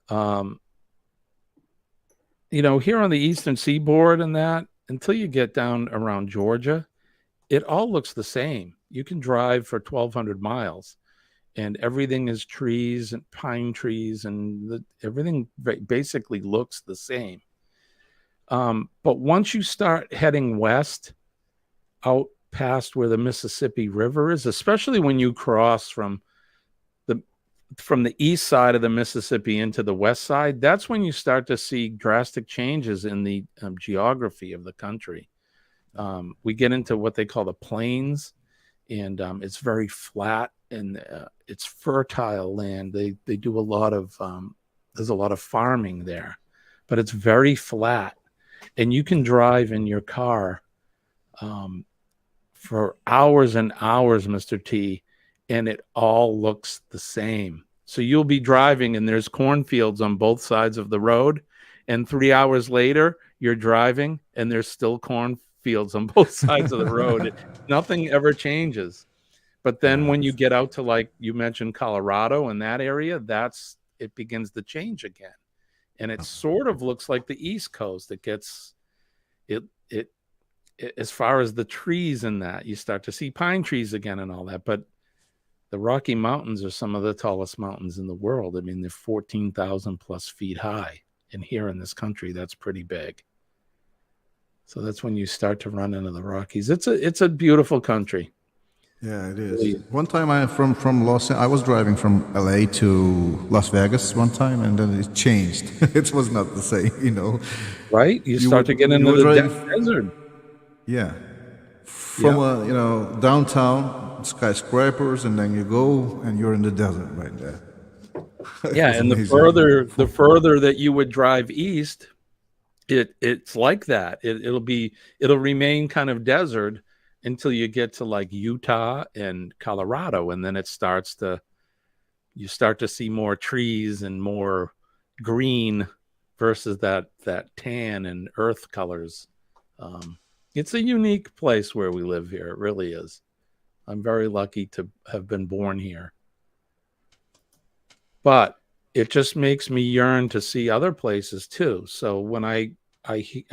here on the eastern seaboard and that, until you get down around Georgia, it all looks the same. You can drive for 1,200 miles and everything is trees and pine trees, and everything basically looks the same. But once you start heading west, out past where the Mississippi River is, especially when you cross from the east side of the Mississippi into the west side, that's when you start to see drastic changes in the geography of the country. We get into what they call the plains, and it's very flat, and it's fertile land. They do a lot of there's a lot of farming there, but it's very flat, and you can drive in your car for hours and hours, Mr. T, and it all looks the same. So you'll be driving and there's cornfields on both sides of the road, and 3 hours later you're driving and there's still cornfields on both sides of the road. Nothing ever changes. But then when you get out to, like you mentioned, Colorado and that area, it begins to change again. And it sort of looks like the East Coast. It gets as far as the trees and that, you start to see pine trees again and all that. But the Rocky Mountains are some of the tallest mountains in the world. I mean, they're 14,000 plus feet high. And here in this country, that's pretty big. So that's when you start to run into the Rockies. It's a beautiful country. Yeah, it is. One time I was driving from LA to Las Vegas one time, and then it changed. It was not the same, Right? You start to get into the desert. Yeah. From downtown skyscrapers, and then you go and you're in the desert right there. Yeah, and the further that you would drive east, it's like that. It'll remain kind of desert until you get to like Utah and Colorado, and then you start to see more trees and more green versus that tan and earth colors. It's a unique place where we live here. It really is. I'm very lucky to have been born here. But it just makes me yearn to see other places too. So when I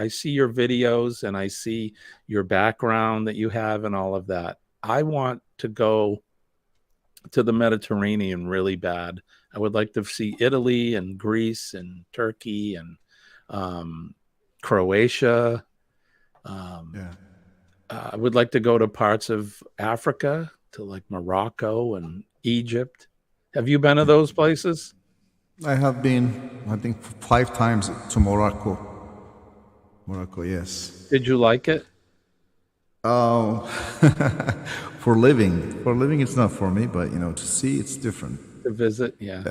see your videos and I see your background that you have and all of that, I want to go to the Mediterranean really bad. I would like to see Italy and Greece and Turkey and Croatia. Yeah. I would like to go to parts of Africa, to like Morocco and Egypt. Have you been to those places? I have been, I think, 5 times to Morocco. Morocco, yes. Did you like it? Oh, for living, it's not for me. But to see, it's different. To visit? Yeah.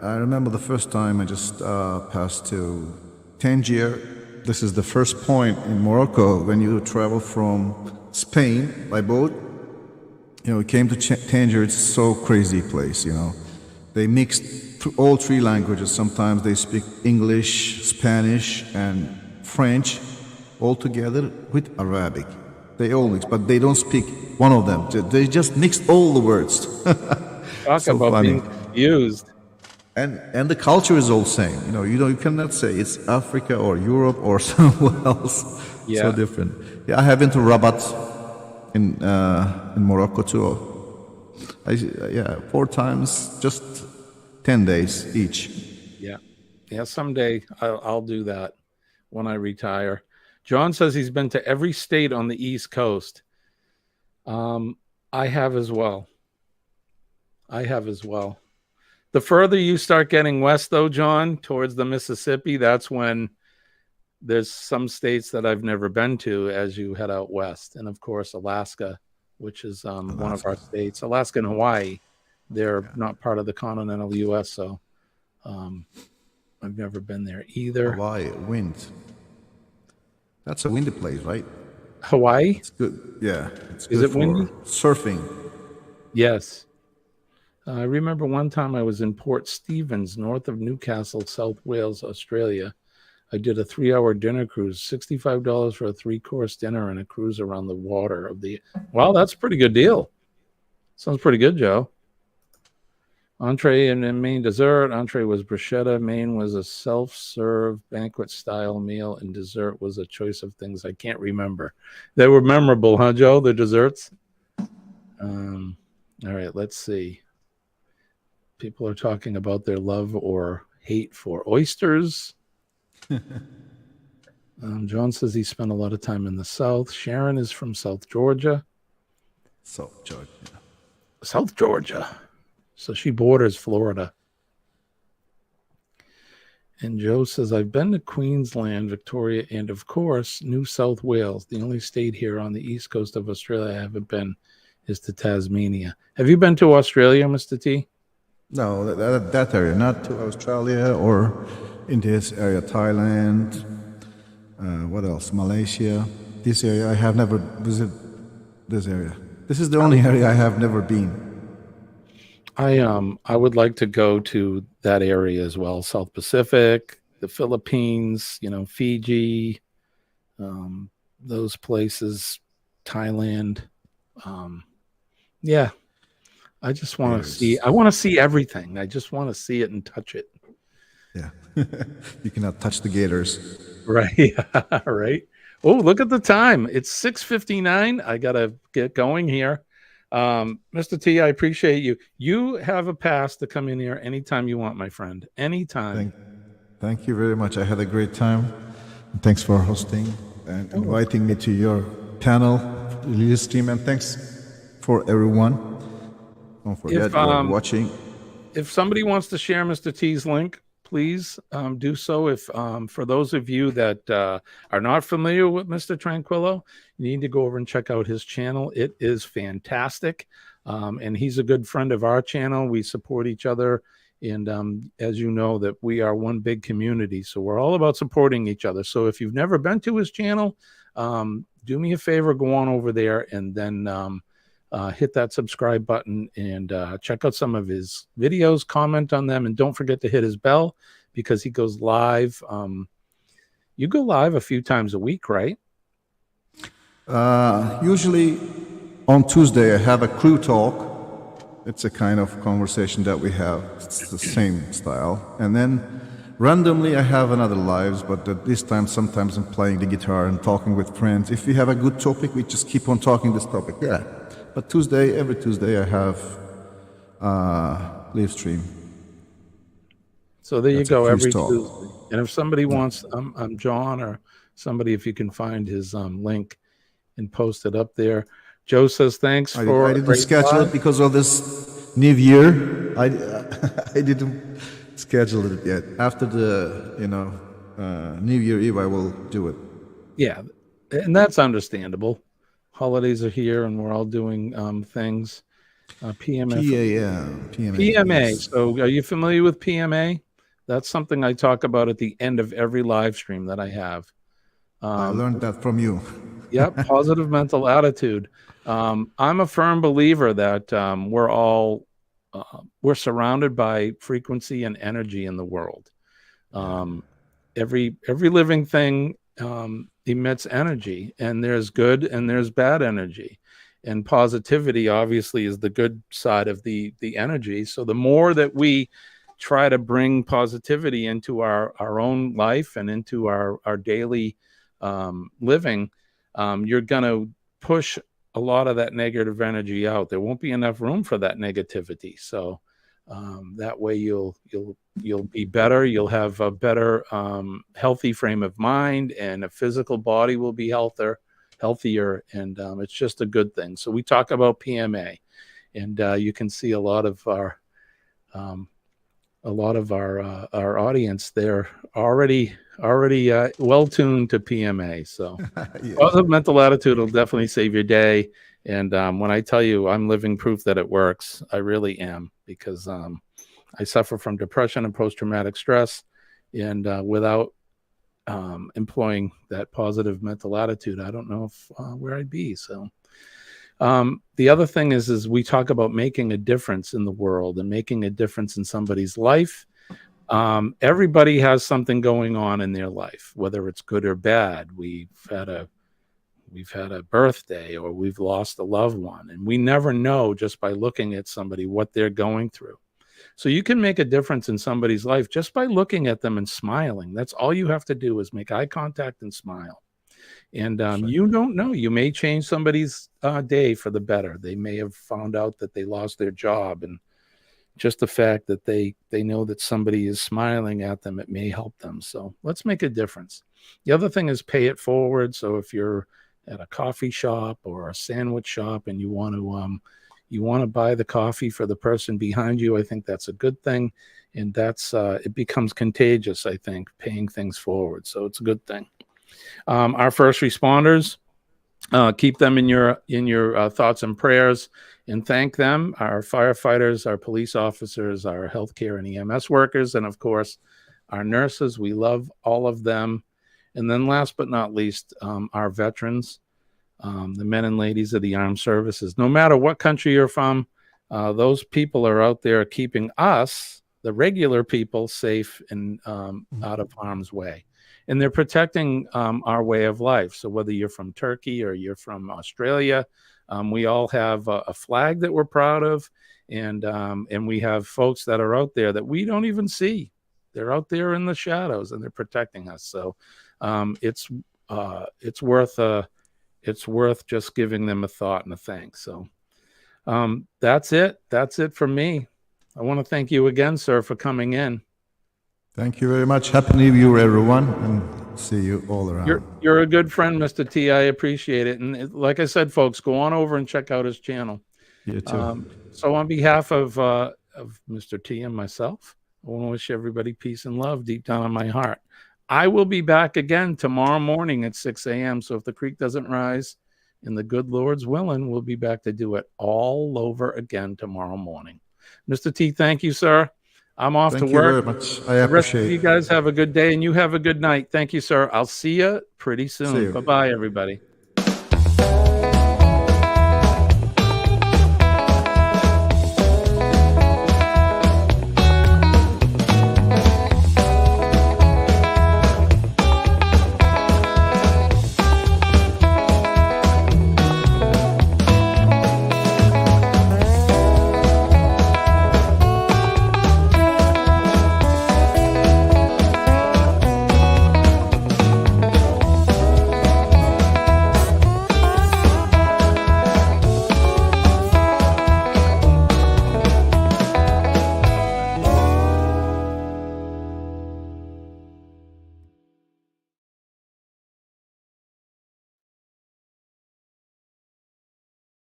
I remember the first time I just passed to Tangier. This is the first point in Morocco when you travel from Spain by boat. We came to Tangier. It's so crazy place. They mixed all three languages. Sometimes they speak English, Spanish, and French all together with Arabic. They all mix, but they don't speak one of them. They just mix all the words. Talk So about funny. being confused. And the culture is all same. You cannot say it's Africa or Europe or somewhere else. Yeah. So different. Yeah, I have been to Rabat in Morocco too. 4 times, just 10 days each. Yeah. Yeah. Someday I'll do that when I retire. John says he's been to every state on the East Coast. I have as well. The further you start getting west, though, John, towards the Mississippi, that's when there's some states that I've never been to as you head out west. And, of course, Alaska, which is one of our states. Alaska and Hawaii, they're not part of the continental U.S., so I've never been there either. Hawaii, wind. That's a windy place, right? Hawaii? It's good. Yeah. It's Is good it for windy? surfing. Yes. I remember one time I was in Port Stephens, north of Newcastle, South Wales, Australia. I did a 3-hour dinner cruise, $65 for a 3-course dinner and a cruise around the water of the. Wow, that's a pretty good deal. Sounds pretty good, Joe. Entree and then main dessert. Entree was bruschetta. Main was a self-serve banquet-style meal, and dessert was a choice of things I can't remember. They were memorable, huh, Joe? The desserts. All right, let's see. People are talking about their love or hate for oysters. John says he spent a lot of time in the South. Sharon is from South Georgia. South Georgia. South Georgia. So she borders Florida. And Joe says, I've been to Queensland, Victoria, and of course, New South Wales. The only state here on the east coast of Australia I haven't been is to Tasmania. Have you been to Australia, Mr. T? No, that area, not to Australia or in this area, Thailand. What else? Malaysia. This area, I have never visited this area. This is the only area I have never been. I would like to go to that area as well. South Pacific, the Philippines, Fiji, those places, Thailand. Yeah. I just want to see. I want to see everything. I just want to see it and touch it. Yeah, you cannot touch the gators. Right. Right. Oh, look at the time. It's 6:59. I gotta get going here. Mr. T, I appreciate you. You have a pass to come in here anytime you want, my friend. Anytime. Thank you very much. I had a great time. Thanks for hosting and inviting me to your panel, release stream, and thanks for everyone. Don't forget you're watching. If somebody wants to share Mr. T's link, please do so. If for those of you that are not familiar with Mr. Tranquilo, you need to go over and check out his channel. It is fantastic. And he's a good friend of our channel. We support each other. And as you know, that we are one big community. So we're all about supporting each other. So if you've never been to his channel, do me a favor, go on over there and then hit that subscribe button and check out some of his videos, comment on them, and don't forget to hit his bell because he goes live. You go live a few times a week, right? Usually on Tuesday, I have a crew talk. It's a kind of conversation that we have. It's the same style. And then randomly, I have another lives, but at this time, sometimes I'm playing the guitar and talking with friends. If we have a good topic, we just keep on talking this topic. Yeah. But every Tuesday, I have live stream. So there you That's a go, quiz every talk. Tuesday. And if somebody wants, I'm John or somebody, if you can find his link and post it up there. Joe says thanks for I a didn't great schedule live. it because of this New Year. I didn't schedule it yet. After the New Year Eve, I will do it. Yeah, and that's understandable. Holidays are here, and we're all doing things. PMA. PMA. Yes. So, are you familiar with PMA? That's something I talk about at the end of every live stream that I have. I learned that from you. Yep, positive mental attitude. I'm a firm believer that we're surrounded by frequency and energy in the world. Every living thing emits energy, and there's good and there's bad energy, and positivity obviously is the good side of the energy. So the more that we try to bring positivity into our own life and into our daily living, you're going to push a lot of that negative energy out. There won't be enough room for that negativity. So that way you'll be better. You'll have a better healthy frame of mind, and a physical body will be healthier, and it's just a good thing. So we talk about PMA, and you can see a lot of our audience. They're already well tuned to PMA. So Yeah. positive mental attitude will definitely save your day. And when I tell you I'm living proof that it works, I really am, because I suffer from depression and post-traumatic stress, and without employing that positive mental attitude, I don't know where I'd be. So the other thing is we talk about making a difference in the world and making a difference in somebody's life. Everybody has something going on in their life, whether it's good or bad. We've had a birthday, or we've lost a loved one, and we never know just by looking at somebody what they're going through. So you can make a difference in somebody's life just by looking at them and smiling. That's all you have to do, is make eye contact and smile. And you don't know, you may change somebody's day for the better. They may have found out that they lost their job, and just the fact that they know that somebody is smiling at them, it may help them. So let's make a difference. The other thing is pay it forward. So if you're at a coffee shop or a sandwich shop and you want to buy the coffee for the person behind you, I think that's a good thing. And that's it becomes contagious, I think, paying things forward. So it's a good thing. Our first responders, keep them in your thoughts and prayers, and thank them. Our firefighters, our police officers, our healthcare and EMS workers, and of course our nurses. We love all of them. And then last but not least, our veterans, the men and ladies of the armed services. No matter what country you're from, those people are out there keeping us, the regular people, safe and out of harm's way. And they're protecting our way of life. So whether you're from Turkey or you're from Australia, we all have a flag that we're proud of. And we have folks that are out there that we don't even see. They're out there in the shadows, and they're protecting us. So it's worth just giving them a thought and a thanks. So that's it. That's it for me. I want to thank you again, sir, for coming in. Thank you very much. Happy New Year, everyone, and see you all around. You're a good friend, Mr. T. I appreciate it. And like I said, folks, go on over and check out his channel. You too. So on behalf of Mr. T and myself, I want to wish everybody peace and love deep down in my heart. I will be back again tomorrow morning at 6 a.m. So if the creek doesn't rise, and the good Lord's willing, we'll be back to do it all over again tomorrow morning. Mr. T, thank you, sir. I'm off to work. Thank you very much. I appreciate it. You guys have a good day, and you have a good night. Thank you, sir. I'll see you pretty soon. Bye-bye, everybody.